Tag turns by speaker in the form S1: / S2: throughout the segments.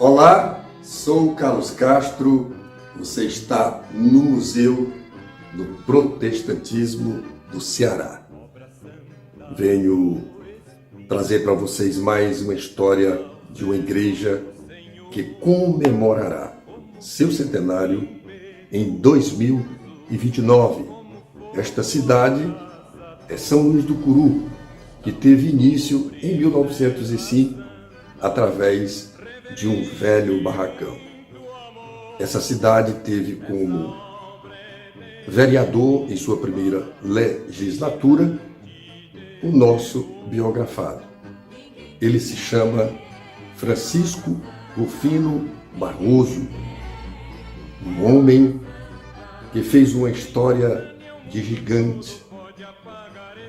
S1: Olá, sou Carlos Castro, você está no Museu do Protestantismo do Ceará. Venho trazer para vocês mais uma história de uma igreja que comemorará seu centenário em 2029. Esta cidade é São Luís do Curu, que teve início em 1905 através de um velho barracão. Essa cidade teve como vereador em sua primeira legislatura o nosso biografado. Ele se chama Francisco Rufino Barroso, um homem que fez uma história de gigante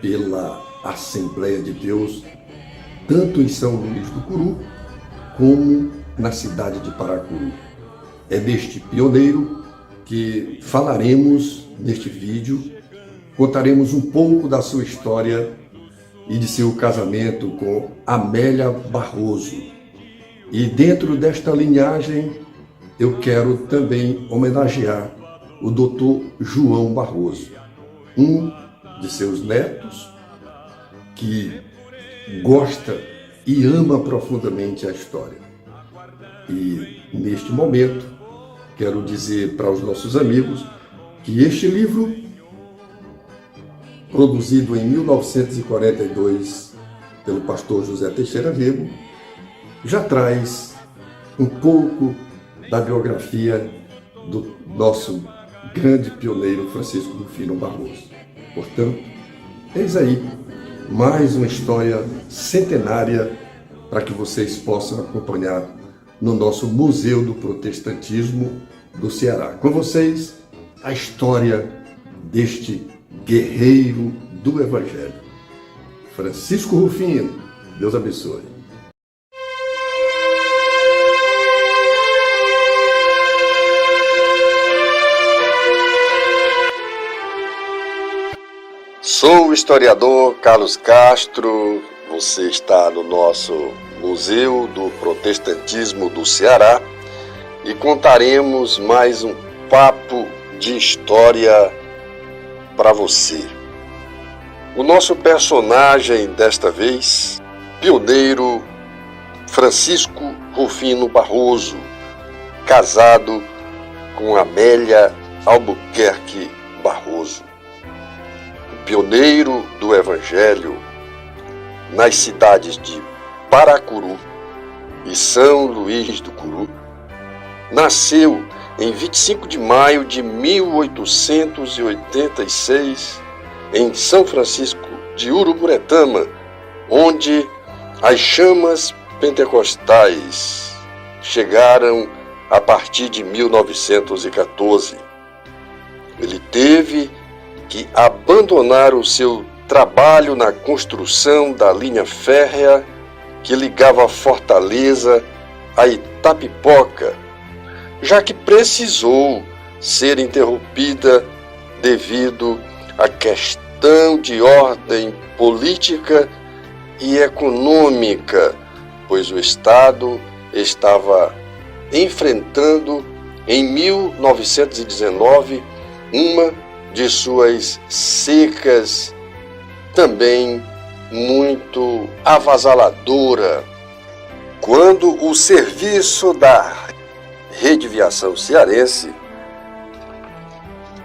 S1: pela Assembleia de Deus, tanto em São Luís do Curu, como na cidade de Paracuru. É deste pioneiro que falaremos neste vídeo, contaremos um pouco da sua história e de seu casamento com Amélia Barroso. E dentro desta linhagem, eu quero também homenagear o Dr. João Barroso, um de seus netos, que gosta e ama profundamente a história. E neste momento, quero dizer para os nossos amigos que este livro, produzido em 1942 pelo pastor José Teixeira Rego, já traz um pouco da biografia do nosso grande pioneiro Francisco Rufino Barroso. Portanto, eis aí mais uma história centenária para que vocês possam acompanhar no nosso Museu do Protestantismo do Ceará. Com vocês, a história deste guerreiro do Evangelho, Francisco Rufino. Deus abençoe. Sou o historiador Carlos Castro, você está no nosso Museu do Protestantismo do Ceará e contaremos mais um papo de história para você. O nosso personagem desta vez, pioneiro Francisco Rufino Barroso, casado com Amélia Albuquerque Barroso. Pioneiro do Evangelho nas cidades de Paracuru e São Luís do Curu, nasceu em 25 de maio de 1886 em São Francisco de Uruburetama, onde as chamas pentecostais chegaram a partir de 1914. Ele teve que abandonar o seu trabalho na construção da linha férrea que ligava a Fortaleza a Itapipoca, já que precisou ser interrompida devido à questão de ordem política e econômica, pois o Estado estava enfrentando em 1919 uma de suas secas, também muito avassaladora. Quando o serviço da Rede Viação Cearense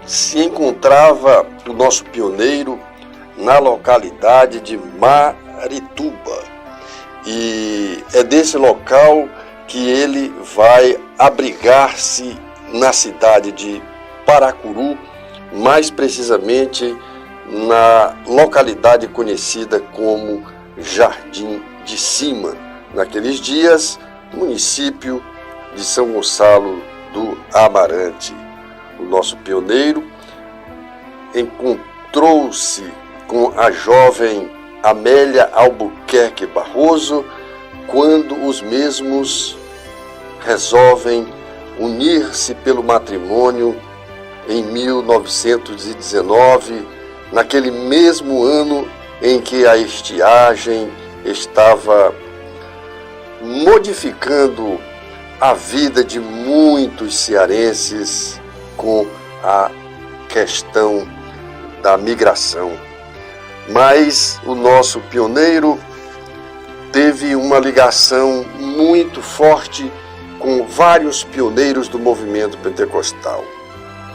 S1: se encontrava o nosso pioneiro na localidade de Marituba. E é desse local que ele vai abrigar-se na cidade de Paracuru, mais precisamente na localidade conhecida como Jardim de Cima, naqueles dias, município de São Gonçalo do Amarante. O nosso pioneiro encontrou-se com a jovem Amélia Albuquerque Barroso quando os mesmos resolvem unir-se pelo matrimônio em 1919, naquele mesmo ano em que a estiagem estava modificando a vida de muitos cearenses com a questão da migração. Mas o nosso pioneiro teve uma ligação muito forte com vários pioneiros do movimento pentecostal.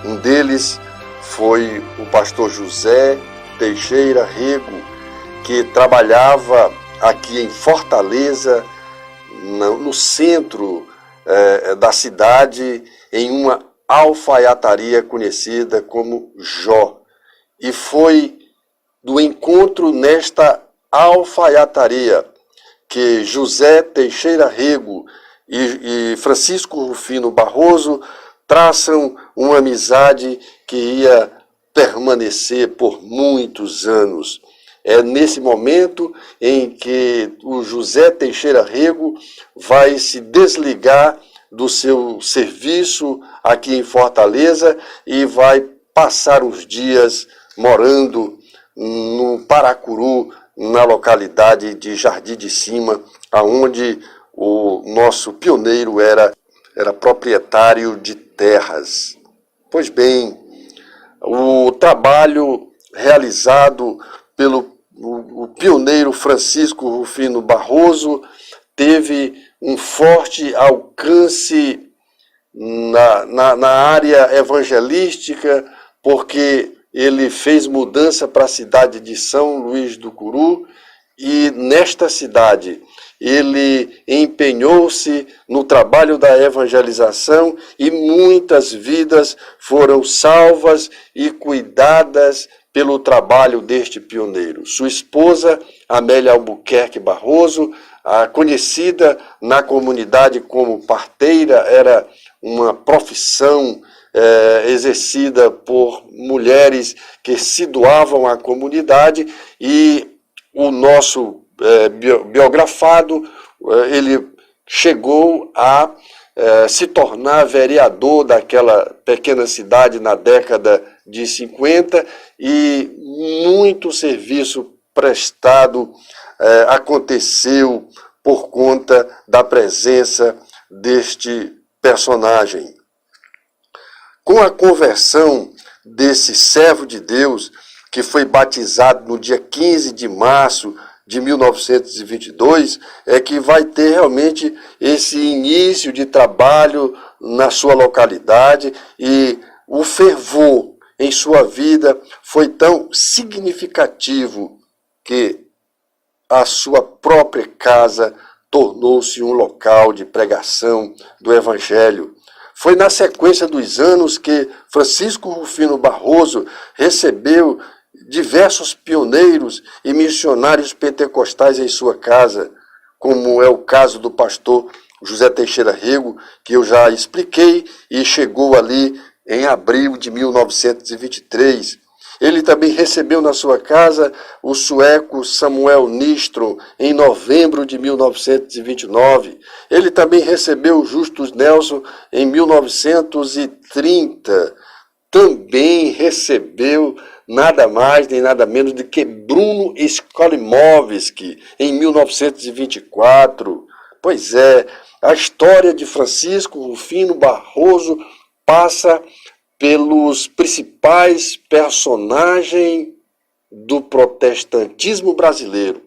S1: Um deles foi o pastor José Teixeira Rego, que trabalhava aqui em Fortaleza, no centro da cidade, em uma alfaiataria conhecida como Jó. E foi do encontro nesta alfaiataria que José Teixeira Rego e Francisco Rufino Barroso traçam uma amizade que ia permanecer por muitos anos. É nesse momento em que o José Teixeira Rego vai se desligar do seu serviço aqui em Fortaleza e vai passar os dias morando no Paracuru, na localidade de Jardim de Cima, aonde o nosso pioneiro era proprietário de terras. Pois bem, o trabalho realizado pelo o pioneiro Francisco Rufino Barroso teve um forte alcance na área evangelística, porque ele fez mudança para a cidade de São Luís do Curu, e nesta cidade ele empenhou-se no trabalho da evangelização e muitas vidas foram salvas e cuidadas pelo trabalho deste pioneiro. Sua esposa, Amélia Albuquerque Barroso, conhecida na comunidade como parteira, era uma profissão exercida por mulheres que se doavam à comunidade, e o nosso biografado, ele chegou a se tornar vereador daquela pequena cidade na década de 50, e muito serviço prestado aconteceu por conta da presença deste personagem. Com a conversão desse servo de Deus, que foi batizado no dia 15 de março de 1922, é que vai ter realmente esse início de trabalho na sua localidade, e o fervor em sua vida foi tão significativo que a sua própria casa tornou-se um local de pregação do Evangelho. Foi na sequência dos anos que Francisco Rufino Barroso recebeu diversos pioneiros e missionários pentecostais em sua casa, como é o caso do pastor José Teixeira Rego, que eu já expliquei, e chegou ali em abril de 1923. Ele também recebeu na sua casa o sueco Samuel Nistro em novembro de 1929. Ele também recebeu o Justus Nelson em 1930. Também recebeu nada mais nem nada menos do que Bruno Skolimowski em 1924. Pois é, a história de Francisco Rufino Barroso passa pelos principais personagens do protestantismo brasileiro.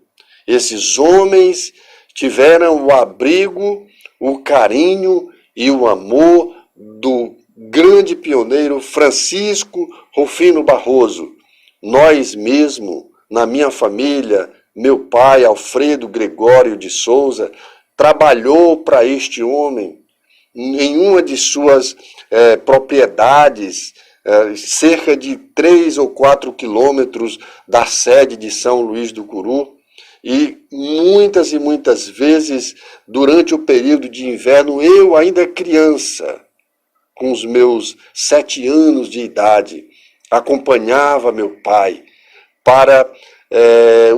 S1: Esses homens tiveram o abrigo, o carinho e o amor do grande pioneiro Francisco Rufino Barroso. Nós mesmo, na minha família, meu pai, Alfredo Gregório de Souza, trabalhou para este homem em uma de suas propriedades, cerca de 3 ou 4 quilômetros da sede de São Luís do Curu, e muitas vezes, durante o período de inverno, eu ainda criança, com os meus 7 anos de idade, acompanhava meu pai para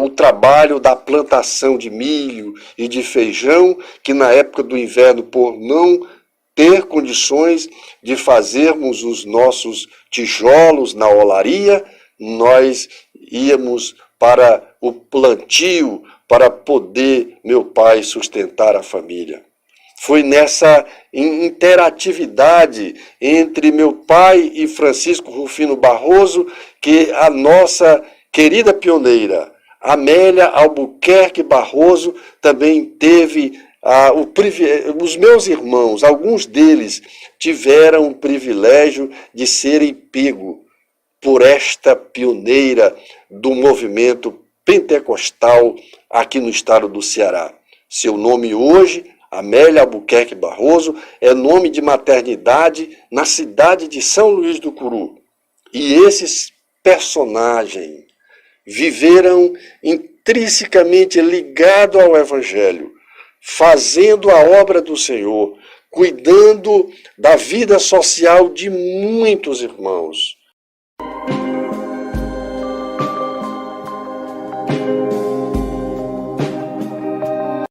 S1: o trabalho da plantação de milho e de feijão, que na época do inverno, por não ter condições de fazermos os nossos tijolos na olaria, nós íamos para o plantio para poder meu pai sustentar a família.
S2: Foi nessa interatividade entre meu pai e Francisco Rufino Barroso que a nossa querida pioneira, Amélia Albuquerque Barroso, também teve os meus irmãos, alguns deles tiveram o privilégio de serem pegos por esta pioneira do movimento pentecostal aqui no estado do Ceará. Seu nome hoje, Amélia Albuquerque Barroso, é nome de maternidade na cidade de São Luís do Curu. E esses personagens viveram intrinsecamente ligados ao Evangelho, fazendo a obra do Senhor, cuidando da vida social de muitos irmãos.